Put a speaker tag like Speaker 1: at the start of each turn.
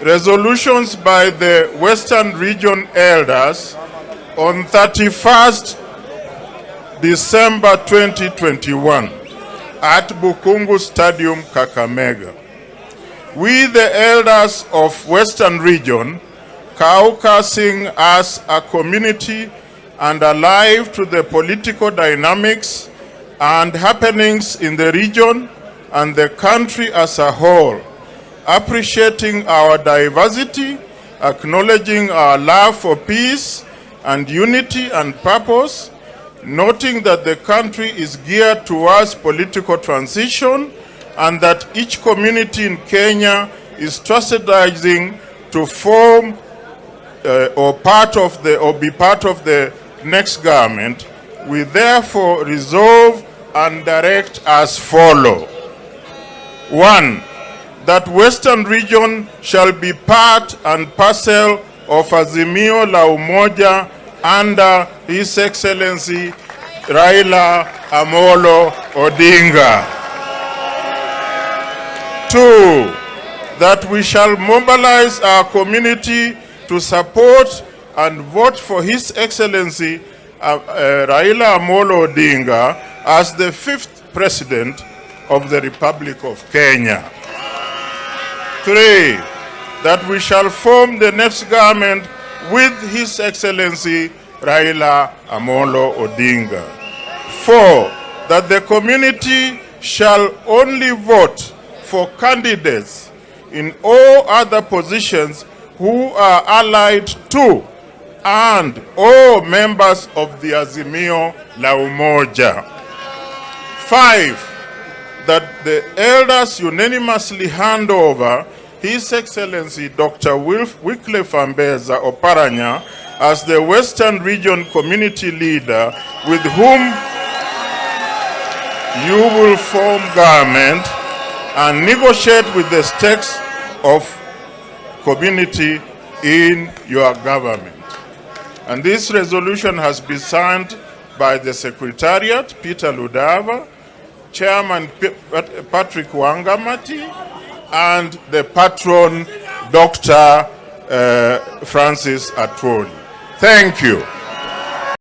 Speaker 1: resolutions by the Western Region Elders on 31st December 2021 at Bukhungu Stadium, Kakamega. We, the elders of Western Region, caucusing as a community and alive to the political dynamics and happenings in the region and the country as a whole, appreciating our diversity, acknowledging our love for peace and unity and purpose, noting that the country is geared towards political transition and that each community in Kenya is strategizing to form or be part of the next government, we therefore resolve and direct as follow. 1. That Western Region shall be part and parcel of Azimio la Umoja under His Excellency Raila Amolo Odinga. 2. That we shall mobilize our community to support and vote for His Excellency Raila Amolo Odinga as the 5th President of the Republic of Kenya. 3. That we shall form the next government with His Excellency Raila Amolo Odinga. 4. That the community shall only vote for candidates in all other positions who are allied to and all members of the Azimio la Umoja. 5. That the elders unanimously hand over His Excellency Dr. Wycliffe Ambeza Oparanya as the Western Region Community Leader with whom you will form government and negotiate with the stakes of community in your government. And this resolution has been signed by the Secretariat, Peter Ludava, Chairman Patrick Wangamati, and the patron, Dr. Francis Atwoli. Thank you.